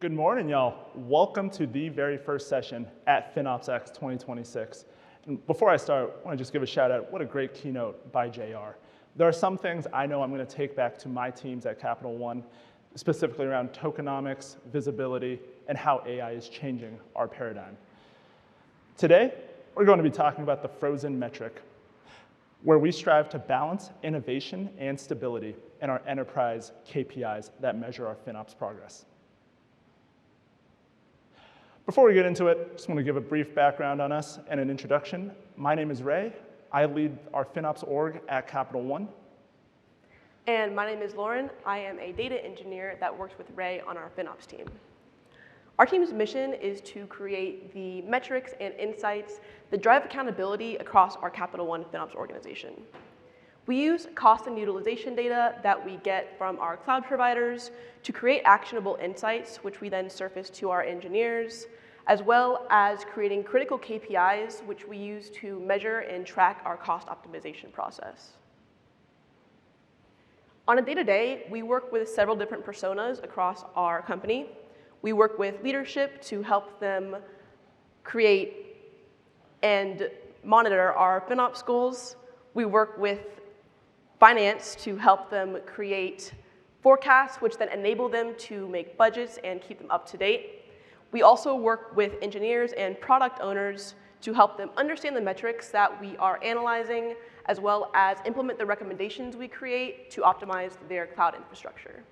Good morning, y'all. Welcome to the very first session at FinOps 2026. And before I start, I want to just give a shout out. What a great keynote by JR. There are some things I know I'm going to take back to my teams at Capital One, specifically around tokenomics, visibility, and how AI is changing our paradigm. Today, we're going to be talking about the frozen metric, where we strive to balance innovation and stability in our enterprise KPIs that measure our FinOps progress. Before we get into it, I just want to give a brief background on us and an introduction. My name is Ray. I lead our FinOps org at Capital One. And my name is Lauren. I am a data engineer that works with Ray on our FinOps team. Our team's mission is to create the metrics and insights that drive accountability across our Capital One FinOps organization. We use cost and utilization data that we get from our cloud providers to create actionable insights, which we then surface to our engineers, as well as creating critical KPIs, which we use to measure and track our cost optimization process. On a day-to-day, we work with several different personas across our company. We work with leadership to help them create and monitor our FinOps goals. We work with finance to help them create forecasts, which then enable them to make budgets and keep them up to date. We also work with engineers and product owners to help them understand the metrics that we are analyzing, as well as implement the recommendations we create to optimize their cloud infrastructure.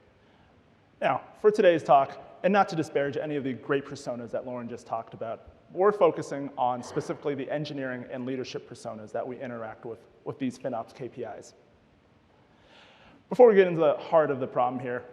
Now, for today's talk, and not to disparage any of the great personas that Lauren just talked about, we're focusing on specifically the engineering and leadership personas that we interact with these FinOps KPIs. Before we get into the heart of the problem here,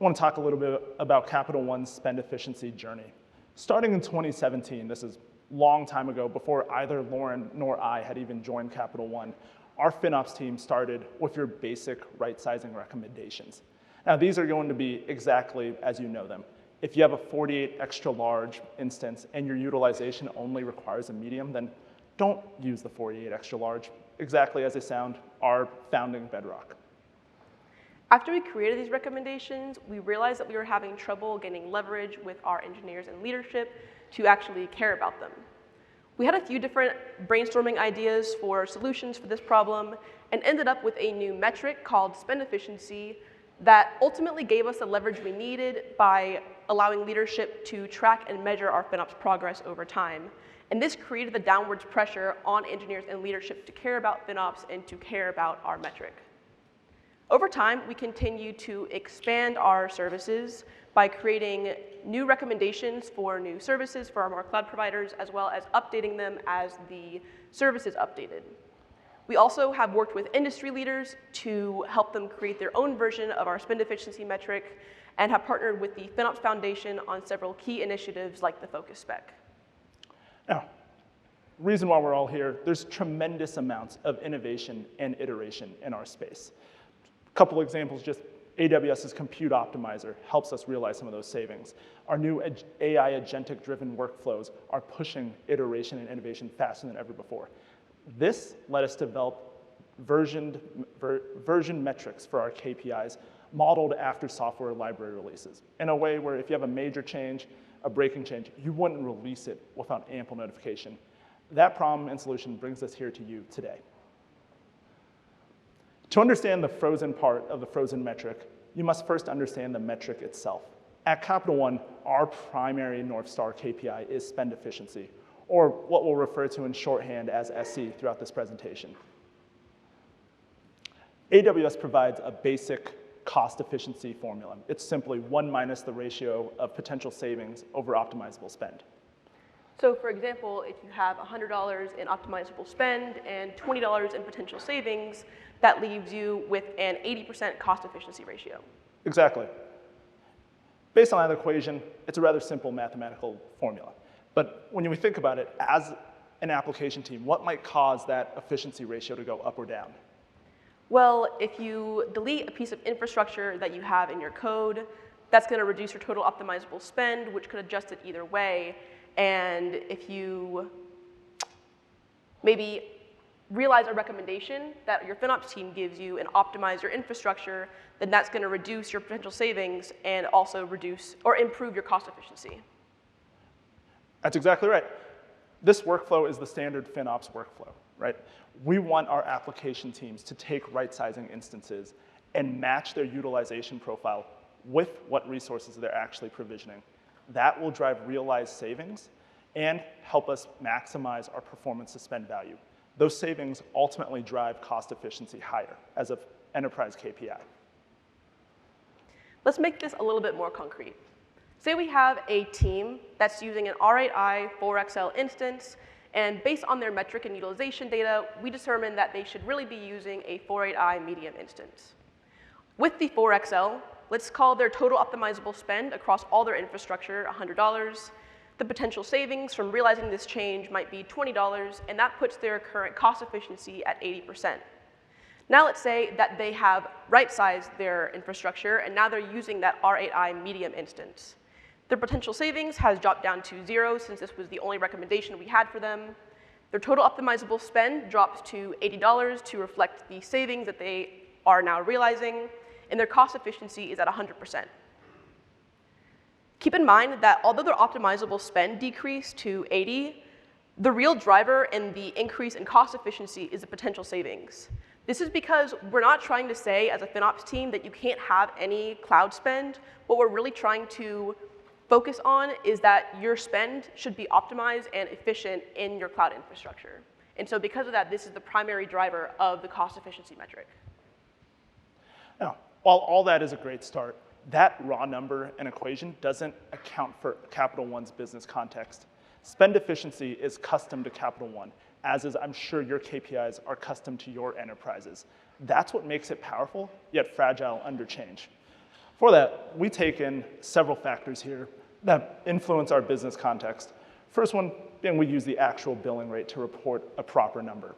I want to talk a little bit about Capital One's spend efficiency journey. Starting in 2017, this is a long time ago, before either Lauren nor I had even joined Capital One, our FinOps team started with your basic right-sizing recommendations. Now, these are going to be exactly as you know them. If you have a 48 extra large instance and your utilization only requires a medium, then don't use the 48 extra large. Exactly as they sound, our founding bedrock. After we created these recommendations, we realized that we were having trouble gaining leverage with our engineers and leadership to actually care about them. We had a few different brainstorming ideas for solutions for this problem and ended up with a new metric called spend efficiency that ultimately gave us the leverage we needed by allowing leadership to track and measure our FinOps progress over time. And this created the downwards pressure on engineers and leadership to care about FinOps and to care about our metric. Over time, we continue to expand our services by creating new recommendations for new services for our cloud providers, as well as updating them as the service is updated. We also have worked with industry leaders to help them create their own version of our spend efficiency metric and have partnered with the FinOps Foundation on several key initiatives like the Focus Spec. Now, reason why we're all here, there's tremendous amounts of innovation and iteration in our space. Couple examples, just AWS's Compute Optimizer helps us realize some of those savings. Our new AI agentic-driven workflows are pushing iteration and innovation faster than ever before. This led us to develop version metrics for our KPIs modeled after software library releases in a way where if you have a major change, a breaking change, you wouldn't release it without ample notification. That problem and solution brings us here to you today. To understand the frozen part of the frozen metric, you must first understand the metric itself. At Capital One, our primary North Star KPI is spend efficiency, or what we'll refer to in shorthand as SE throughout this presentation. AWS provides a basic cost efficiency formula. It's simply 1 minus the ratio of potential savings over optimizable spend. So for example, if you have $100 in optimizable spend and $20 in potential savings, that leaves you with an 80% cost efficiency ratio. Exactly. Based on that equation, it's a rather simple mathematical formula. But when we think about it as an application team, what might cause that efficiency ratio to go up or down? Well, if you delete a piece of infrastructure that you have in your code, that's going to reduce your total optimizable spend, which could adjust it either way. And if you maybe realize a recommendation that your FinOps team gives you and optimize your infrastructure, then that's going to reduce your potential savings and also reduce or improve your cost efficiency. That's exactly right. This workflow is the standard FinOps workflow, right? We want our application teams to take right-sizing instances and match their utilization profile with what resources they're actually provisioning. That will drive realized savings and help us maximize our performance to spend value. Those savings ultimately drive cost efficiency higher as an enterprise KPI. Let's make this a little bit more concrete. Say we have a team that's using an R8i 4XL instance, and based on their metric and utilization data, we determine that they should really be using a 4.8i medium instance. With the 4XL, let's call their total optimizable spend across all their infrastructure $100. The potential savings from realizing this change might be $20, and that puts their current cost efficiency at 80%. Now let's say that they have right-sized their infrastructure, and now they're using that R8i medium instance. Their potential savings has dropped down to 0 since this was the only recommendation we had for them. Their total optimizable spend drops to $80 to reflect the savings that they are now realizing, and their cost efficiency is at 100%. Keep in mind that although their optimizable spend decreased to 80, the real driver in the increase in cost efficiency is the potential savings. This is because we're not trying to say as a FinOps team that you can't have any cloud spend. What we're really trying to focus on is that your spend should be optimized and efficient in your cloud infrastructure. And so because of that, this is the primary driver of the cost efficiency metric. Now, while all that is a great start, that raw number and equation doesn't account for Capital One's business context. Spend efficiency is custom to Capital One, as is I'm sure your KPIs are custom to your enterprises. That's what makes it powerful, yet fragile under change. For that, we take in several factors here that influence our business context. First one being we use the actual billing rate to report a proper number.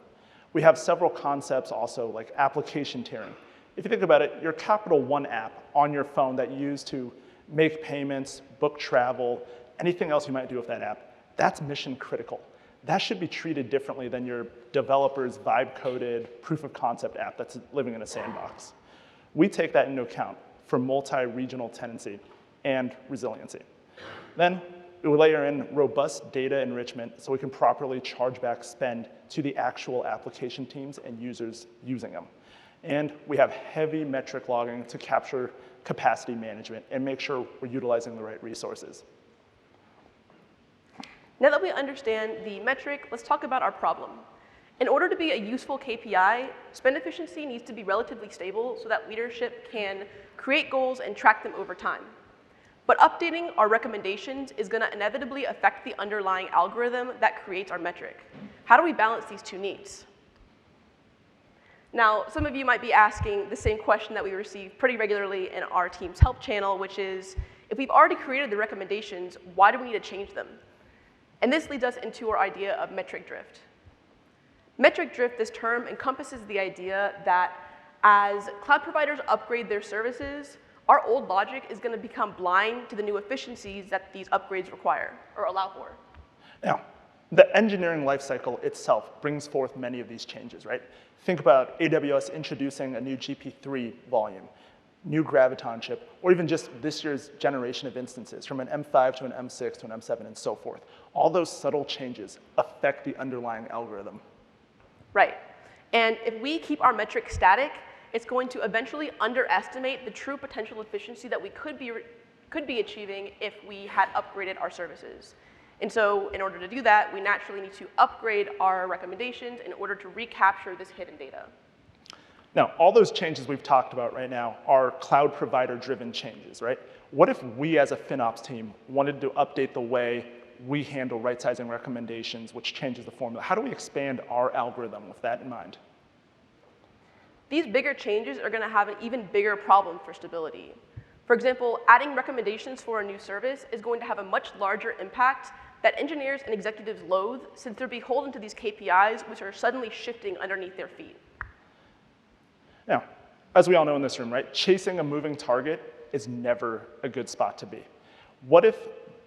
We have several concepts also like application tiering. If you think about it, your Capital One app on your phone that you use to make payments, book travel, anything else you might do with that app, that's mission critical. That should be treated differently than your developer's vibe-coded proof of concept app that's living in a sandbox. We take that into account for multi-regional tenancy and resiliency. Then we layer in robust data enrichment so we can properly charge back spend to the actual application teams and users using them. And we have heavy metric logging to capture capacity management and make sure we're utilizing the right resources. Now that we understand the metric, let's talk about our problem. In order to be a useful KPI, spend efficiency needs to be relatively stable so that leadership can create goals and track them over time. But updating our recommendations is going to inevitably affect the underlying algorithm that creates our metric. How do we balance these two needs? Now, some of you might be asking the same question that we receive pretty regularly in our team's help channel, which is, if we've already created the recommendations, why do we need to change them? And this leads us into our idea of metric drift. Metric drift, this term, encompasses the idea that as cloud providers upgrade their services, our old logic is going to become blind to the new efficiencies that these upgrades require or allow for. Now, the engineering lifecycle itself brings forth many of these changes, right? Think about AWS introducing a new GP3 volume, new Graviton chip, or even just this year's generation of instances from an M5 to an M6 to an M7 and so forth. All those subtle changes affect the underlying algorithm. Right. And if we keep our metric static, it's going to eventually underestimate the true potential efficiency that we could be achieving if we had upgraded our services. And so in order to do that, we naturally need to upgrade our recommendations in order to recapture this hidden data. Now, all those changes we've talked about right now are cloud provider-driven changes, right? What if we as a FinOps team wanted to update the way we handle right-sizing recommendations, which changes the formula? How do we expand our algorithm with that in mind? These bigger changes are going to have an even bigger problem for stability. For example, adding recommendations for a new service is going to have a much larger impact that engineers and executives loathe since they're beholden to these KPIs, which are suddenly shifting underneath their feet. Now, as we all know in this room, right, chasing a moving target is never a good spot to be. What if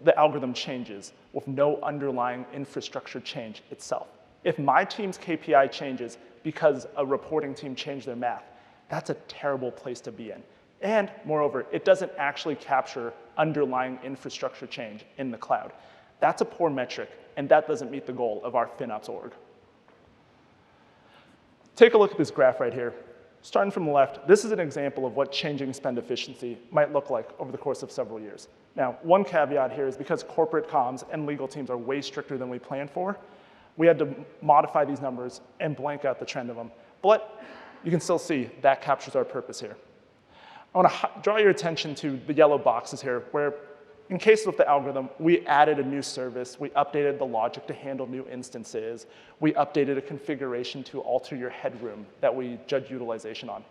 the algorithm changes with no underlying infrastructure change itself? If my team's KPI changes because a reporting team changed their math, that's a terrible place to be in. And moreover, it doesn't actually capture underlying infrastructure change in the cloud. That's a poor metric, and that doesn't meet the goal of our FinOps org. Take a look at this graph right here. Starting from the left, this is an example of what changing spend efficiency might look like over the course of several years. Now, one caveat here is because corporate comms and legal teams are way stricter than we planned for, we had to modify these numbers and blank out the trend of them. But you can still see that captures our purpose here. I want to draw your attention to the yellow boxes here, where in case of the algorithm, we added a new service, we updated the logic to handle new instances, we updated a configuration to alter your headroom that we judge utilization on.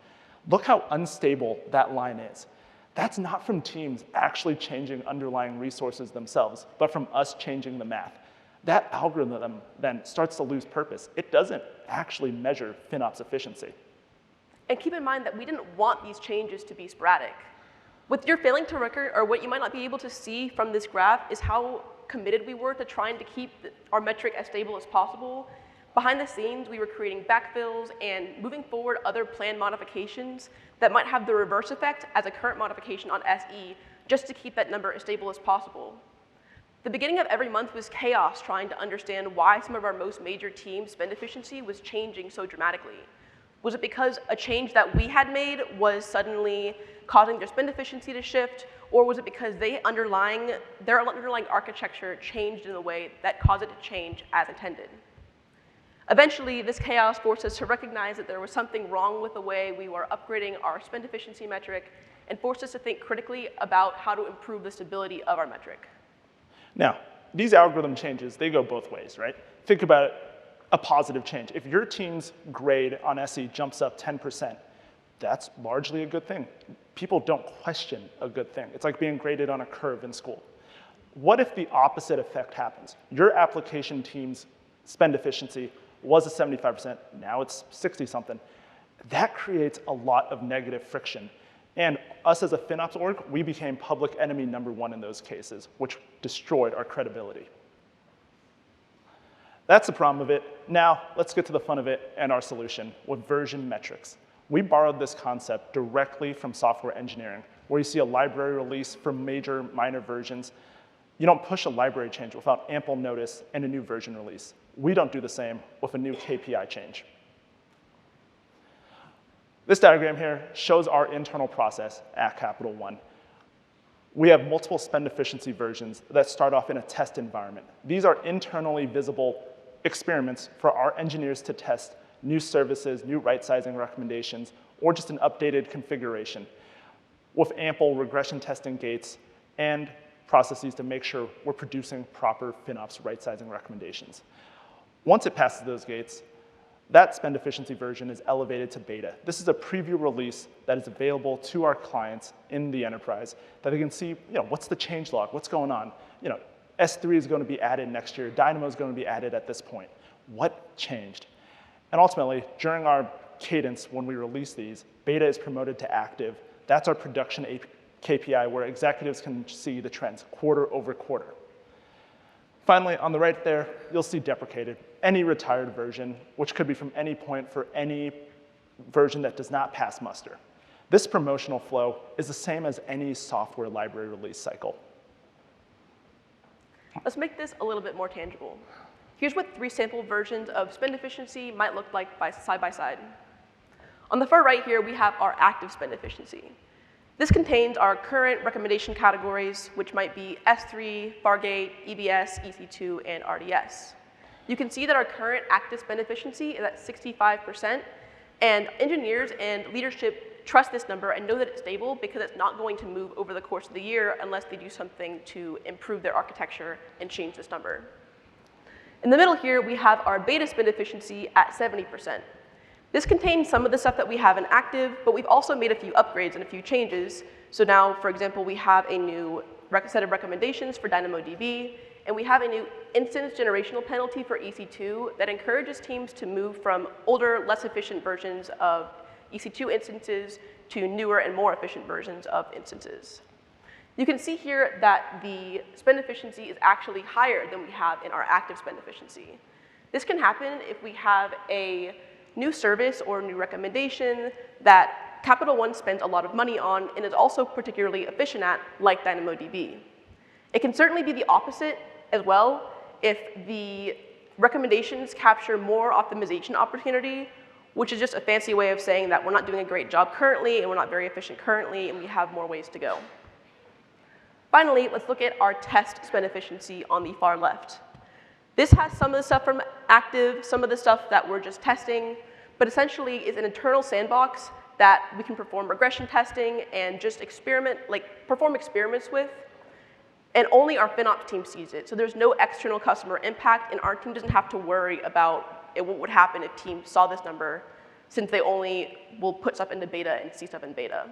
Look how unstable that line is. That's not from teams actually changing underlying resources themselves, but from us changing the math. That algorithm then starts to lose purpose. It doesn't actually measure FinOps efficiency. And keep in mind that we didn't want these changes to be sporadic. What you're failing to record, or what you might not be able to see from this graph, is how committed we were to trying to keep our metric as stable as possible. Behind the scenes, we were creating backfills and moving forward other planned modifications that might have the reverse effect as a current modification on SE, just to keep that number as stable as possible. The beginning of every month was chaos trying to understand why some of our most major teams' spend efficiency was changing so dramatically. Was it because a change that we had made was suddenly causing their spend efficiency to shift, or was it because their underlying architecture changed in a way that caused it to change as intended? Eventually, this chaos forced us to recognize that there was something wrong with the way we were upgrading our spend efficiency metric, and forced us to think critically about how to improve the stability of our metric. Now, these algorithm changes, they go both ways, right? Think about it, a positive change. If your team's grade on SE jumps up 10%, that's largely a good thing. People don't question a good thing. It's like being graded on a curve in school. What if the opposite effect happens? Your application team's spend efficiency was a 75%, now it's 60-something. That creates a lot of negative friction. And us as a FinOps org, we became public enemy #1 in those cases, which destroyed our credibility. That's the problem of it. Now, let's get to the fun of it and our solution with version metrics. We borrowed this concept directly from software engineering, where you see a library release for major, minor versions. You don't push a library change without ample notice and a new version release. We don't do the same with a new KPI change. This diagram here shows our internal process at Capital One. We have multiple spend efficiency versions that start off in a test environment. These are internally visible experiments for our engineers to test new services, new right-sizing recommendations, or just an updated configuration with ample regression testing gates and processes to make sure we're producing proper FinOps right-sizing recommendations. Once it passes those gates, that spend efficiency version is elevated to beta. This is a preview release that is available to our clients in the enterprise that they can see, what's the change log, what's going on. S3 is going to be added next year. Dynamo is going to be added at this point. What changed? And ultimately, during our cadence, when we release these, beta is promoted to active. That's our production KPI, where executives can see the trends quarter over quarter. Finally, on the right there, you'll see deprecated, any retired version, which could be from any point for any version that does not pass muster. This promotional flow is the same as any software library release cycle. Let's make this a little bit more tangible. Here's what 3 sample versions of spend efficiency might look like side by side. On the far right here, we have our active spend efficiency. This contains our current recommendation categories, which might be S3, Fargate, EBS, EC2, and RDS. You can see that our current active spend efficiency is at 65%, and engineers and leadership trust this number and know that it's stable because it's not going to move over the course of the year unless they do something to improve their architecture and change this number. In the middle here, we have our beta spend efficiency at 70%. This contains some of the stuff that we have in active, but we've also made a few upgrades and a few changes. So now, for example, we have a new set of recommendations for DynamoDB, and we have a new instance generational penalty for EC2 that encourages teams to move from older, less efficient versions of EC2 instances to newer and more efficient versions of instances. You can see here that the spend efficiency is actually higher than we have in our active spend efficiency. This can happen if we have a new service or new recommendation that Capital One spends a lot of money on and is also particularly efficient at, like DynamoDB. It can certainly be the opposite as well if the recommendations capture more optimization opportunity, which is just a fancy way of saying that we're not doing a great job currently and we're not very efficient currently and we have more ways to go. Finally, let's look at our test spend efficiency on the far left. This has some of the stuff from active, some of the stuff that we're just testing, but essentially is an internal sandbox that we can perform regression testing and just perform experiments with, and only our FinOps team sees it. So there's no external customer impact, and our team doesn't have to worry about what would happen if teams saw this number, since they only will put stuff into beta and see stuff in beta.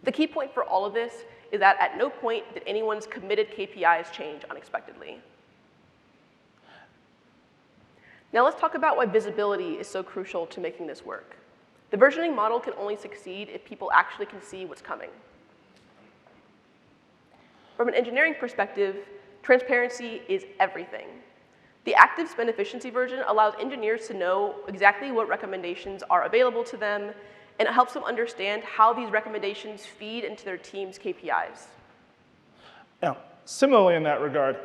The key point for all of this is that at no point did anyone's committed KPIs change unexpectedly. Now let's talk about why visibility is so crucial to making this work. The versioning model can only succeed if people actually can see what's coming. From an engineering perspective, transparency is everything. The active spend efficiency version allows engineers to know exactly what recommendations are available to them, and it helps them understand how these recommendations feed into their team's KPIs. Now, similarly in that regard,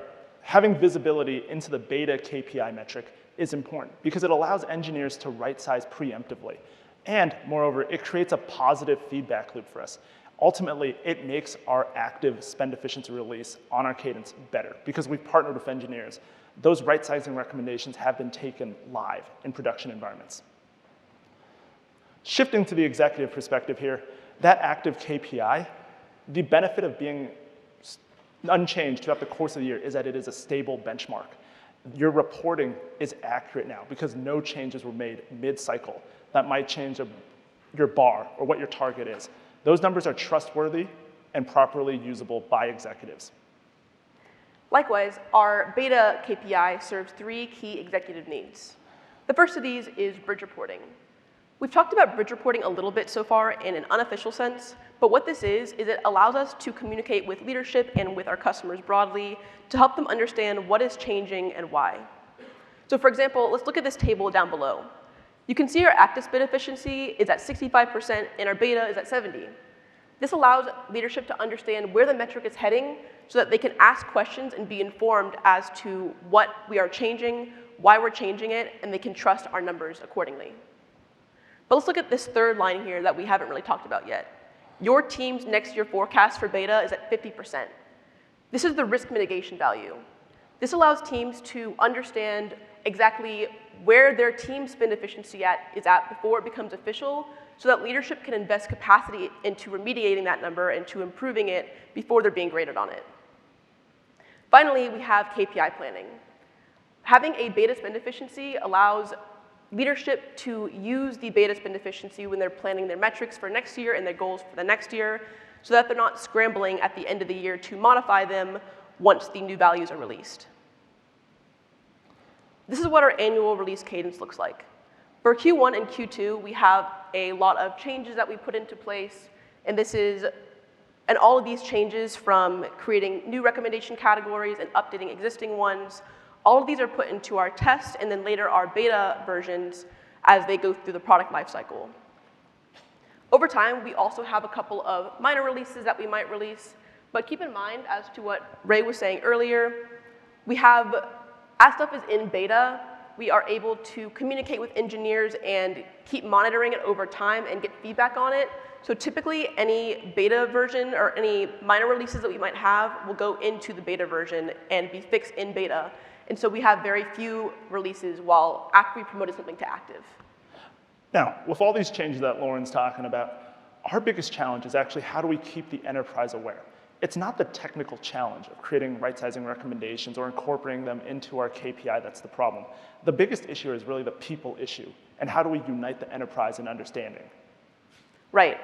having visibility into the beta KPI metric is important because it allows engineers to right-size preemptively. And moreover, it creates a positive feedback loop for us. Ultimately, it makes our active spend efficiency release on our cadence better because we've partnered with engineers. Those right-sizing recommendations have been taken live in production environments. Shifting to the executive perspective here, that active KPI, the benefit of being unchanged throughout the course of the year is that it is a stable benchmark. Your reporting is accurate now because no changes were made mid-cycle that might change your bar or what your target is. Those numbers are trustworthy and properly usable by executives. Likewise, our beta KPI serves 3 key executive needs. The first of these is bridge reporting. We've talked about bridge reporting a little bit so far in an unofficial sense, but what this is it allows us to communicate with leadership and with our customers broadly to help them understand what is changing and why. So for example, let's look at this table down below. You can see our active spend efficiency is at 65% and our beta is at 70. This allows leadership to understand where the metric is heading so that they can ask questions and be informed as to what we are changing, why we're changing it, and they can trust our numbers accordingly. But let's look at this third line here that we haven't really talked about yet. Your team's next year forecast for beta is at 50%. This is the risk mitigation value. This allows teams to understand exactly where their team's spend efficiency is at before it becomes official, so that leadership can invest capacity into remediating that number and to improving it before they're being graded on it. Finally, we have KPI planning. Having a beta spend efficiency allows leadership to use the beta spend efficiency when they're planning their metrics for next year and their goals for the next year, so that they're not scrambling at the end of the year to modify them once the new values are released. This is what our annual release cadence looks like. For Q1 and Q2, we have a lot of changes that we put into place, and all of these changes, from creating new recommendation categories and updating existing ones, all of these are put into our test and then later our beta versions as they go through the product lifecycle. Over time, we also have a couple of minor releases that we might release, but keep in mind, as to what Ray was saying earlier, as stuff is in beta, we are able to communicate with engineers and keep monitoring it over time and get feedback on it. So typically, any beta version or any minor releases that we might have will go into the beta version and be fixed in beta. And so we have very few releases after we promoted something to active. Now, with all these changes that Lauren's talking about, our biggest challenge is actually how do we keep the enterprise aware? It's not the technical challenge of creating right-sizing recommendations or incorporating them into our KPI that's the problem. The biggest issue is really the people issue, and how do we unite the enterprise in understanding? Right.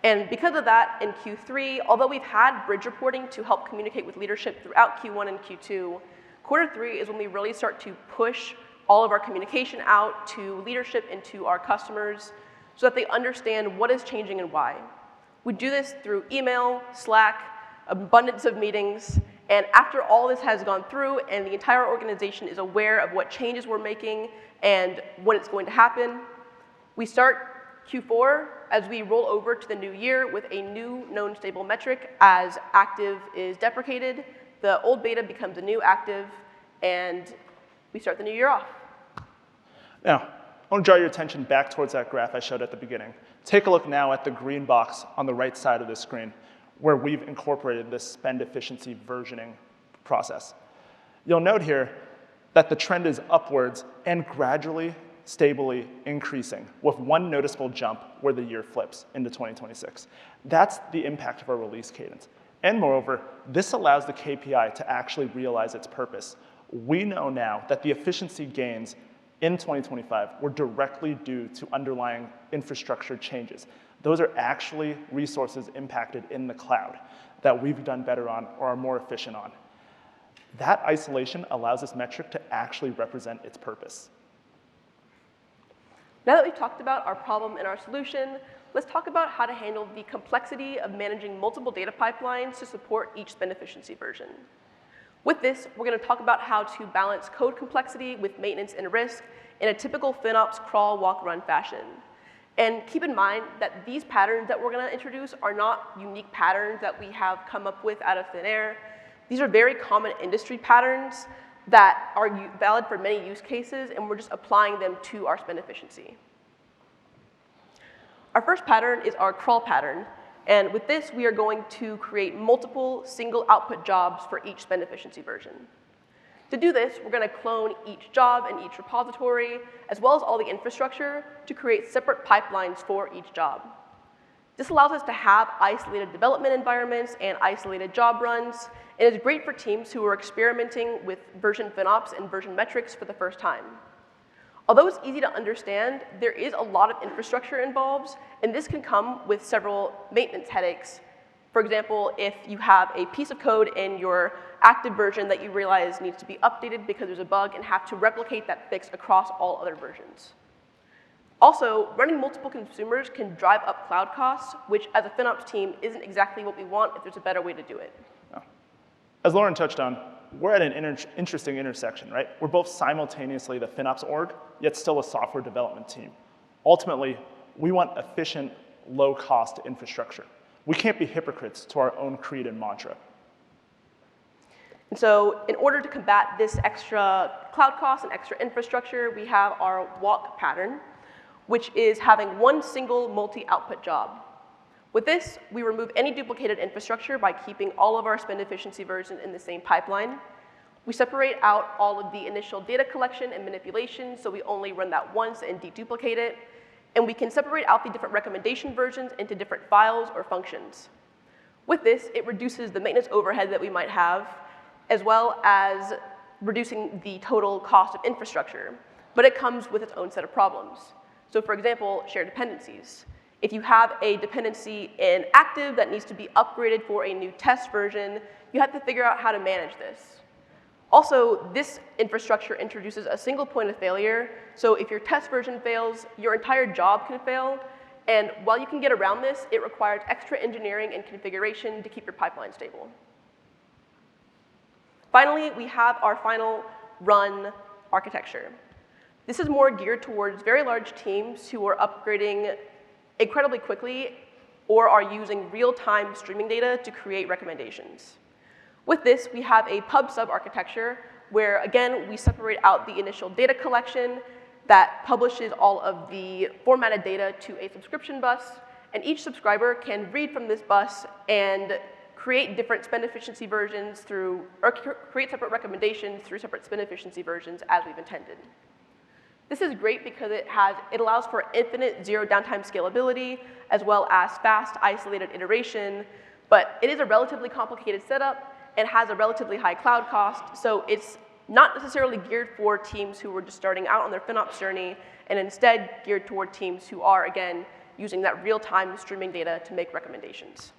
And because of that, in Q3, although we've had bridge reporting to help communicate with leadership throughout Q1 and Q2, Q3 is when we really start to push all of our communication out to leadership and to our customers so that they understand what is changing and why. We do this through email, Slack, abundance of meetings, And after all this has gone through and the entire organization is aware of what changes we're making and when it's going to happen, we start Q4 as we roll over to the new year with a new known stable metric. As active is deprecated, the old beta becomes a new active, and we start the new year off. Now, I want to draw your attention back towards that graph I showed at the beginning. Take a look now at the green box on the right side of the screen, where we've incorporated this spend efficiency versioning process. You'll note here that the trend is upwards and gradually, stably increasing, with one noticeable jump where the year flips into 2026. That's the impact of our release cadence. And moreover, this allows the KPI to actually realize its purpose. We know now that the efficiency gains in 2025 were directly due to underlying infrastructure changes. Those are actually resources impacted in the cloud that we've done better on or are more efficient on. That isolation allows this metric to actually represent its purpose. Now that we've talked about our problem and our solution, let's talk about how to handle the complexity of managing multiple data pipelines to support each spend efficiency version. With this, we're going to talk about how to balance code complexity with maintenance and risk in a typical FinOps crawl, walk, run fashion. And keep in mind that these patterns that we're going to introduce are not unique patterns that we have come up with out of thin air. These are very common industry patterns that are valid for many use cases, and we're just applying them to our spend efficiency. Our first pattern is our crawl pattern. And with this, we are going to create multiple single output jobs for each spend efficiency version. To do this, we're going to clone each job and each repository, as well as all the infrastructure, to create separate pipelines for each job. This allows us to have isolated development environments and isolated job runs, and is great for teams who are experimenting with version FinOps and version metrics for the first time. Although it's easy to understand, there is a lot of infrastructure involved, and this can come with several maintenance headaches. For example, if you have a piece of code in your active version that you realize needs to be updated because there's a bug and have to replicate that fix across all other versions. Also, running multiple consumers can drive up cloud costs, which as a FinOps team isn't exactly what we want if there's a better way to do it. As Lauren touched on, we're at an interesting intersection, right? We're both simultaneously the FinOps org, yet still a software development team. Ultimately, we want efficient, low-cost infrastructure. We can't be hypocrites to our own creed and mantra. And so in order to combat this extra cloud cost and extra infrastructure, we have our walk pattern, which is having one single multi-output job. With this, we remove any duplicated infrastructure by keeping all of our spend efficiency versions in the same pipeline. We separate out all of the initial data collection and manipulation, so we only run that once and deduplicate it. And we can separate out the different recommendation versions into different files or functions. With this, it reduces the maintenance overhead that we might have, as well as reducing the total cost of infrastructure. But it comes with its own set of problems. So for example, shared dependencies. If you have a dependency in active that needs to be upgraded for a new test version, you have to figure out how to manage this. Also, this infrastructure introduces a single point of failure. So if your test version fails, your entire job can fail. And while you can get around this, it requires extra engineering and configuration to keep your pipeline stable. Finally, we have our final run architecture. This is more geared towards very large teams who are upgrading incredibly quickly or are using real-time streaming data to create recommendations. With this, we have a pub-sub architecture where, again, we separate out the initial data collection that publishes all of the formatted data to a subscription bus, and each subscriber can read from this bus and create different spend efficiency versions through, or create separate recommendations through separate spend efficiency versions as we've intended. This is great because it allows for infinite zero downtime scalability, as well as fast, isolated iteration, but it is a relatively complicated setup and has a relatively high cloud cost, so it's not necessarily geared for teams who are just starting out on their FinOps journey, and instead geared toward teams who are, again, using that real-time streaming data to make recommendations.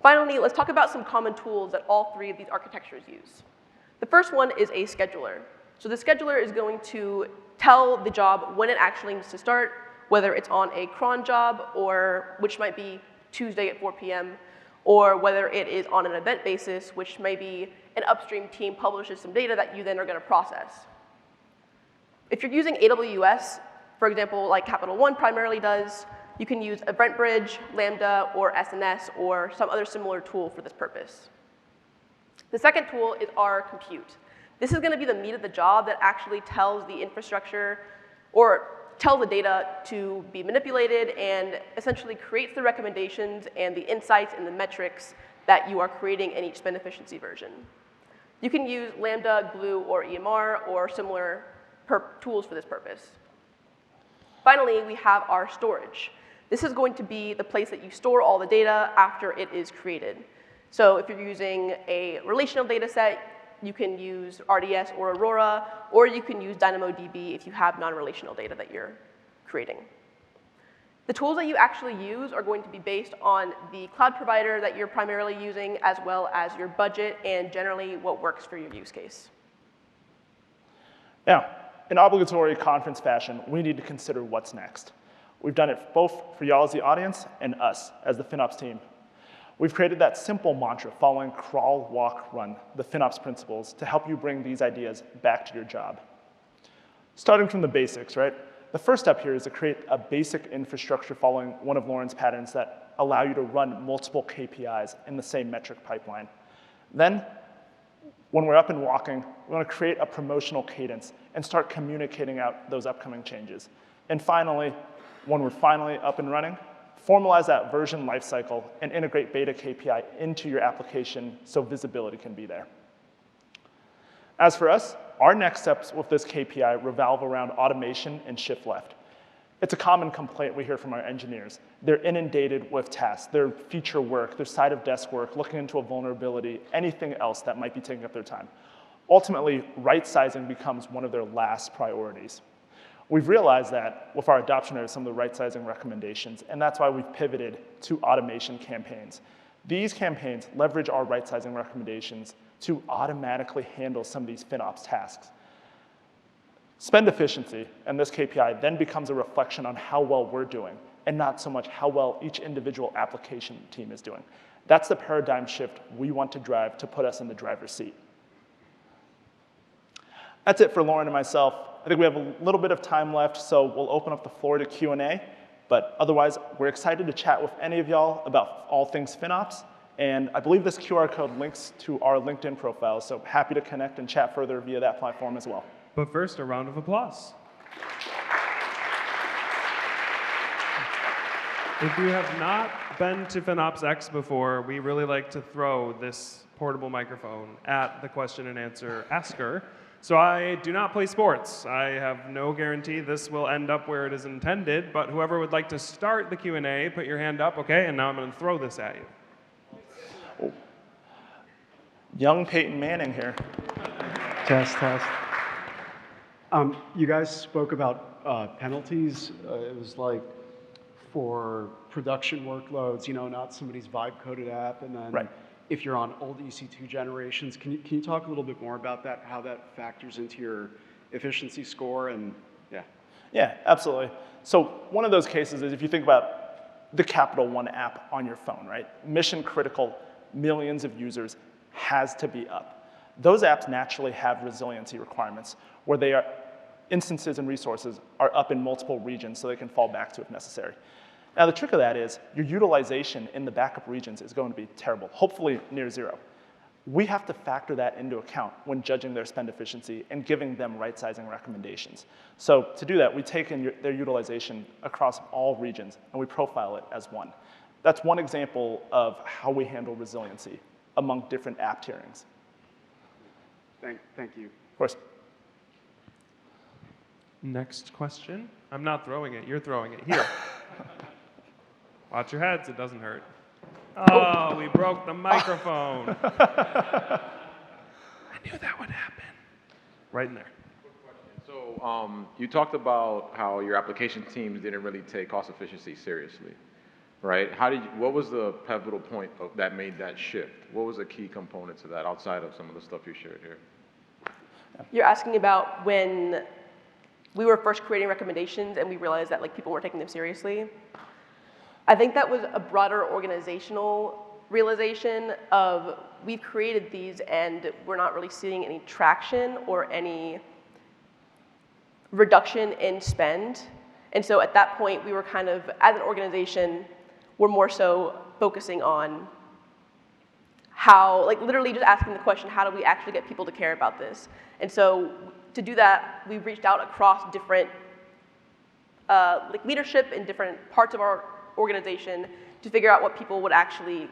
Finally, let's talk about some common tools that all three of these architectures use. The first one is a scheduler. So the scheduler is going to tell the job when it actually needs to start, whether it's on a cron job, or which might be Tuesday at 4 p.m., or whether it is on an event basis, which maybe an upstream team publishes some data that you then are going to process. If you're using AWS, for example, like Capital One primarily does, you can use EventBridge, Lambda, or SNS, or some other similar tool for this purpose. The second tool is R Compute. This is going to be the meat of the job that actually tells the infrastructure or tells the data to be manipulated and essentially creates the recommendations and the insights and the metrics that you are creating in each spend efficiency version. You can use Lambda, Glue, or EMR, or similar tools for this purpose. Finally, we have our storage. This is going to be the place that you store all the data after it is created. So if you're using a relational data set, you can use RDS or Aurora, or you can use DynamoDB if you have non-relational data that you're creating. The tools that you actually use are going to be based on the cloud provider that you're primarily using, as well as your budget and generally what works for your use case. Now, in obligatory conference fashion, we need to consider what's next. We've done it both for y'all as the audience and us as the FinOps team. We've created that simple mantra following crawl, walk, run, the FinOps principles, to help you bring these ideas back to your job. Starting from the basics, right? The first step here is to create a basic infrastructure following one of Lauren's patterns that allow you to run multiple KPIs in the same metric pipeline. Then, when we're up and walking, we want to create a promotional cadence and start communicating out those upcoming changes. And finally, when we're finally up and running, formalize that version lifecycle and integrate beta KPI into your application so visibility can be there. As for us, our next steps with this KPI revolve around automation and shift left. It's a common complaint we hear from our engineers. They're inundated with tasks, their feature work, their side of desk work, looking into a vulnerability, anything else that might be taking up their time. Ultimately, right-sizing becomes one of their last priorities. We've realized that with our adoption of some of the right-sizing recommendations, and that's why we've pivoted to automation campaigns. These campaigns leverage our right-sizing recommendations to automatically handle some of these FinOps tasks. Spend efficiency, and this KPI, then becomes a reflection on how well we're doing, and not so much how well each individual application team is doing. That's the paradigm shift we want to drive to put us in the driver's seat. That's it for Lauren and myself. I think we have a little bit of time left, so we'll open up the floor to Q&A. But otherwise, we're excited to chat with any of y'all about all things FinOps. And I believe this QR code links to our LinkedIn profile, so happy to connect and chat further via that platform as well. But first, a round of applause. If you have not been to FinOps X before, we really like to throw this portable microphone at the question and answer asker. So I do not play sports. I have no guarantee this will end up where it is intended, but whoever would like to start the Q&A, put your hand up, okay? And now I'm going to throw this at you. Oh. Young Peyton Manning here. Test. You guys spoke about penalties. It was like for production workloads, not somebody's vibe-coded app, and then right. If you're on old EC2 generations, can you talk a little bit more about that, how that factors into your efficiency score, and yeah? Yeah, absolutely. So one of those cases is if you think about the Capital One app on your phone, right? Mission critical, millions of users, has to be up. Those apps naturally have resiliency requirements where they are instances and resources are up in multiple regions so they can fall back to if necessary. Now, the trick of that is your utilization in the backup regions is going to be terrible, hopefully near zero. We have to factor that into account when judging their spend efficiency and giving them right-sizing recommendations. So to do that, we take in their utilization across all regions, and we profile it as one. That's one example of how we handle resiliency among different app tierings. Thank you. Of course. Next question. I'm not throwing it. You're throwing it. Here. Watch your heads. It doesn't hurt. Oh, we broke the microphone. I knew that would happen. Right in there. So you talked about how your application teams didn't really take cost efficiency seriously, right? What was the pivotal point that made that shift? What was a key component to that outside of some of the stuff you shared here? You're asking about when we were first creating recommendations and we realized that people weren't taking them seriously. I think that was a broader organizational realization of we've created these and we're not really seeing any traction or any reduction in spend. And so at that point, we were kind of, as an organization, we're more so focusing on how, like literally just asking the question, how do we actually get people to care about this? And so to do that, we reached out across different like leadership in different parts of our organization to figure out what people would actually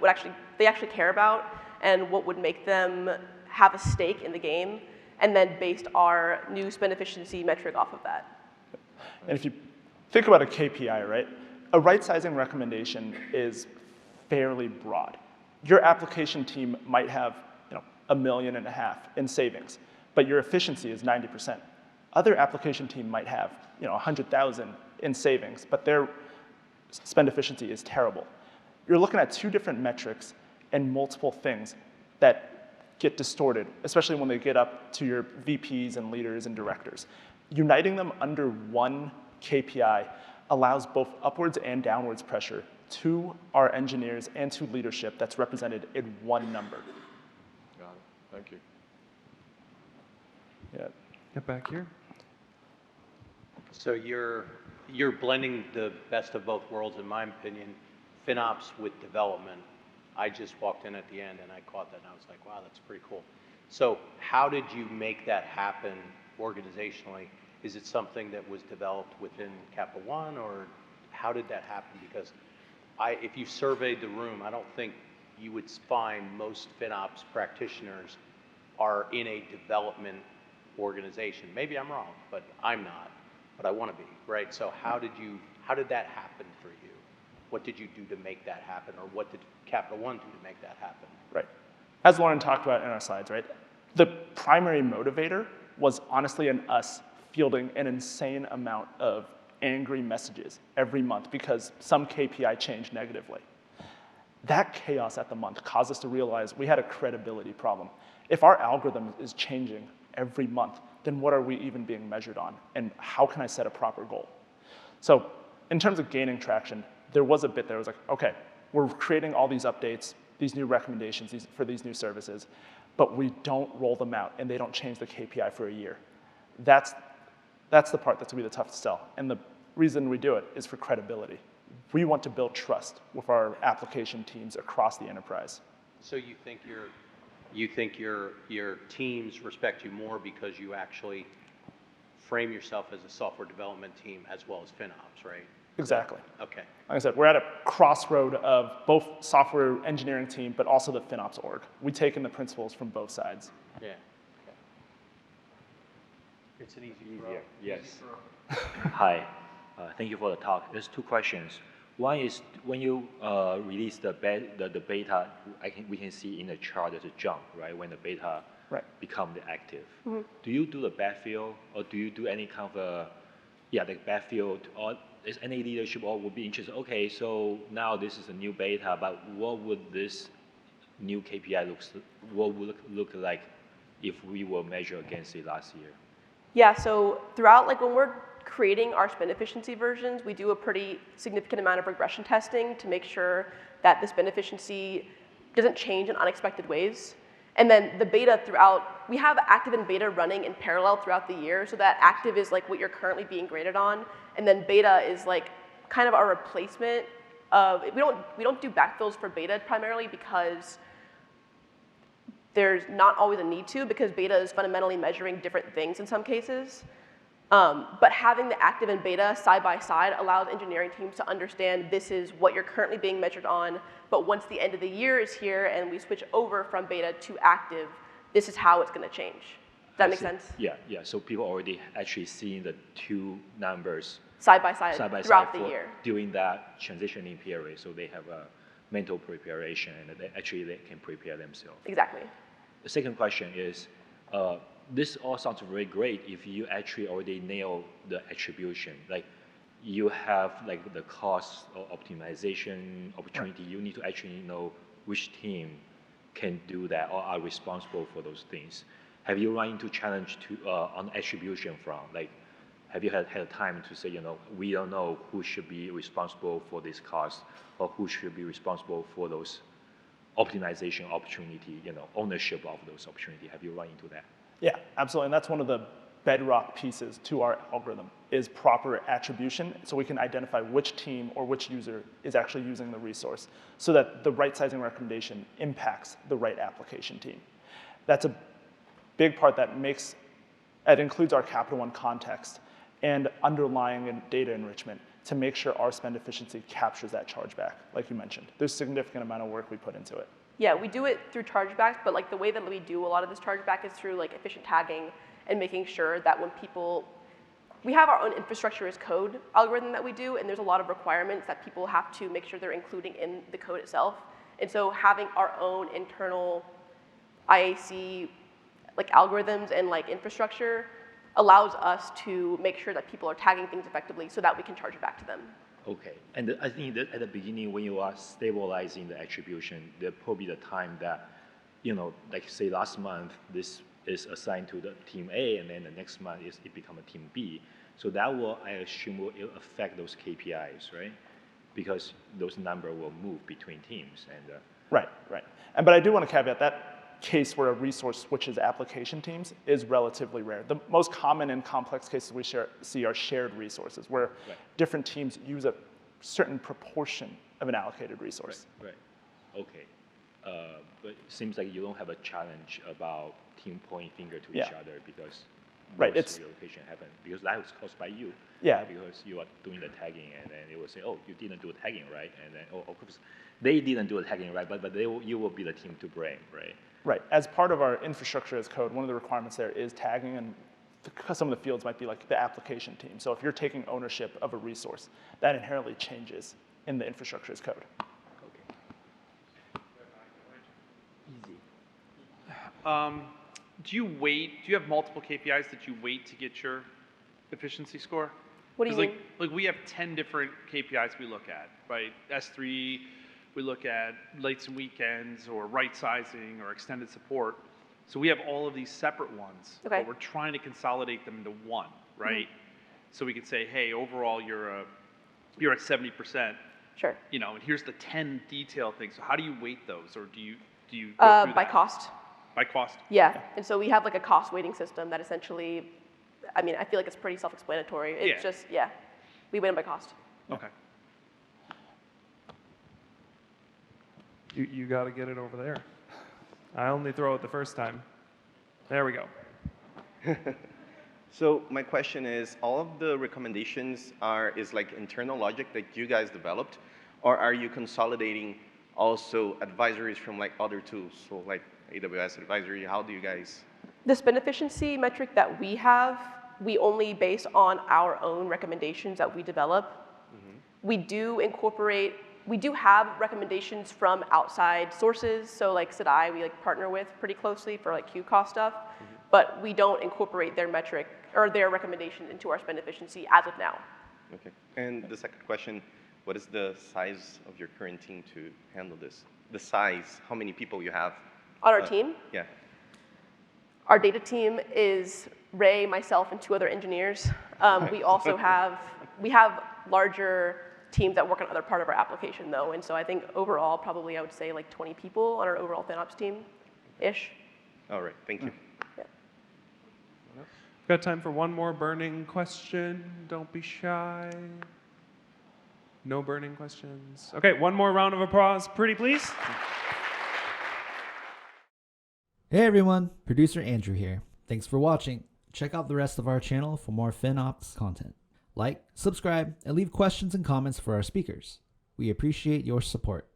care about and what would make them have a stake in the game, and then based our new spend efficiency metric off of that. And if you think about a KPI, right? A right-sizing recommendation is fairly broad. Your application team might have, $1.5 million in savings, but your efficiency is 90%. Other application team might have, 100,000 in savings, but their spend efficiency is terrible. You're looking at two different metrics and multiple things that get distorted, especially when they get up to your VPs and leaders and directors. Uniting them under one KPI allows both upwards and downwards pressure to our engineers and to leadership that's represented in one number. Got it. Thank you. Yeah. Get back here. So you're blending the best of both worlds, in my opinion, FinOps with development. I just walked in at the end and I caught that and I was like, wow, that's pretty cool. So how did you make that happen organizationally? Is it something that was developed within Capital One, or how did that happen? Because if you surveyed the room, I don't think you would find most FinOps practitioners are in a development organization. Maybe I'm wrong, but I'm not, but I want to be, right? So how did that happen for you? What did you do to make that happen, or what did Capital One do to make that happen? Right. As Lauren talked about in our slides, right? The primary motivator was honestly in us fielding an insane amount of angry messages every month because some KPI changed negatively. That chaos at the month caused us to realize we had a credibility problem. If our algorithm is changing every month, then what are we even being measured on? And how can I set a proper goal? So in terms of gaining traction, there was a bit there. It was like, okay, we're creating all these updates, these new recommendations for these new services, but we don't roll them out and they don't change the KPI for a year. That's the part that's gonna be the toughest to sell. And the reason we do it is for credibility. We want to build trust with our application teams across the enterprise. So you think your teams respect you more because you actually frame yourself as a software development team as well as FinOps, right? Exactly. Okay. Like I said, we're at a crossroad of both software engineering team, but also the FinOps org. We take in the principles from both sides. Yeah. Okay. It's an easy Easier, yes. throw. Hi, thank you for the talk. There's two questions. One is when you release the beta, we can see in the chart there's a jump, right? When the beta become the active. Mm-hmm. Do you do the backfill, or do you do any kind of the backfill, or is any leadership or would be interested? Okay, so now this is a new beta, but what would this new KPI look like if we were measured against it last year? Yeah, so throughout, like when we're creating our spend efficiency versions, we do a pretty significant amount of regression testing to make sure that the spend efficiency doesn't change in unexpected ways. And then the beta throughout, we have active and beta running in parallel throughout the year, so that active is like what you're currently being graded on, and then beta is like kind of our replacement of, we don't do backfills for beta primarily because there's not always a need to, because beta is fundamentally measuring different things in some cases. But having the active and beta side by side allows engineering teams to understand this is what you're currently being measured on, but once the end of the year is here and we switch over from beta to active, this is how it's going to change. Does that make sense? Yeah. So people already actually seeing the two numbers side by side throughout the year during that transitioning period, so they have a mental preparation and they can prepare themselves. Exactly. The second question is, this all sounds very great if you actually already nail the attribution. Like you have like the cost or optimization opportunity. You need to actually know which team can do that or are responsible for those things. Have you run into challenge on attribution front? Like, have you had time to say, we don't know who should be responsible for this cost or who should be responsible for those optimization opportunity, ownership of those opportunity. Have you run into that? Yeah, absolutely. And that's one of the bedrock pieces to our algorithm is proper attribution, so we can identify which team or which user is actually using the resource so that the right sizing recommendation impacts the right application team. That's a big part that includes our Capital One context and underlying data enrichment to make sure our spend efficiency captures that chargeback, like you mentioned. There's a significant amount of work we put into it. Yeah, we do it through chargebacks, but like the way that we do a lot of this chargeback is through like efficient tagging and making sure that when we have our own infrastructure as code algorithm that we do, and there's a lot of requirements that people have to make sure they're including in the code itself. And so having our own internal IAC like algorithms and like infrastructure allows us to make sure that people are tagging things effectively so that we can charge it back to them. Okay, and I think that at the beginning when you are stabilizing the attribution, there probably the time that, like say last month, this is assigned to the team A, and then the next month it become a team B. So that will, I assume, will affect those KPIs, right? Because those numbers will move between teams. And Right. But I do want to caveat that case where a resource switches application teams is relatively rare. The most common and complex cases we see are shared resources, where different teams use a certain proportion of an allocated resource. Right. Okay. But it seems like you don't have a challenge about team pointing finger to each other because it's relocation happened, because that was caused by you. Yeah. Because you are doing the tagging, and then they will say, oh, you didn't do the tagging right, and then, oh, of course, they didn't do the tagging right, but you will be the team to blame, right? Right. As part of our infrastructure as code, one of the requirements there is tagging, and because some of the fields might be like the application team. So if you're taking ownership of a resource, that inherently changes in the infrastructure as code. Do you have multiple KPIs that you weight to get your efficiency score? What do you mean? Like we have 10 different KPIs we look at, right? S3, we look at lates and weekends, or rightsizing, or extended support. So we have all of these separate ones, okay. But we're trying to consolidate them into one, right? Mm-hmm. So we could say, hey, overall you're at 70%. Sure. And here's the 10 detailed things. So how do you weight those, or do you go through by that? cost. By cost? Yeah, and so we have like a cost weighting system that essentially, I feel like it's pretty self-explanatory. It's just, we weight them by cost. Okay. You got to get it over there. I only throw it the first time. There we go. So my question is, all of the recommendations is like internal logic that you guys developed, or are you consolidating also advisories from like other tools? So like AWS advisory, how do you guys? The spend efficiency metric that we have, we only base on our own recommendations that we develop. Mm-hmm. We do have recommendations from outside sources. So like SIDI, we like partner with pretty closely for like Q cost stuff, but we don't incorporate their metric or their recommendations into our spend efficiency as of now. Okay, and the second question, what is the size of your current team to handle this? The size, how many people you have? On our team? Yeah. Our data team is Ray, myself, and 2 other engineers. We also have larger teams that work on other part of our application though, and so I think overall probably I would say like 20 people on our overall FinOps team-ish. All right, thank you. Yeah. Got time for one more burning question. Don't be shy. No burning questions. Okay, one more round of applause, pretty please. Hey everyone, producer Andrew here. Thanks for watching. Check out the rest of our channel for more FinOps content. Like, subscribe, and leave questions and comments for our speakers. We appreciate your support.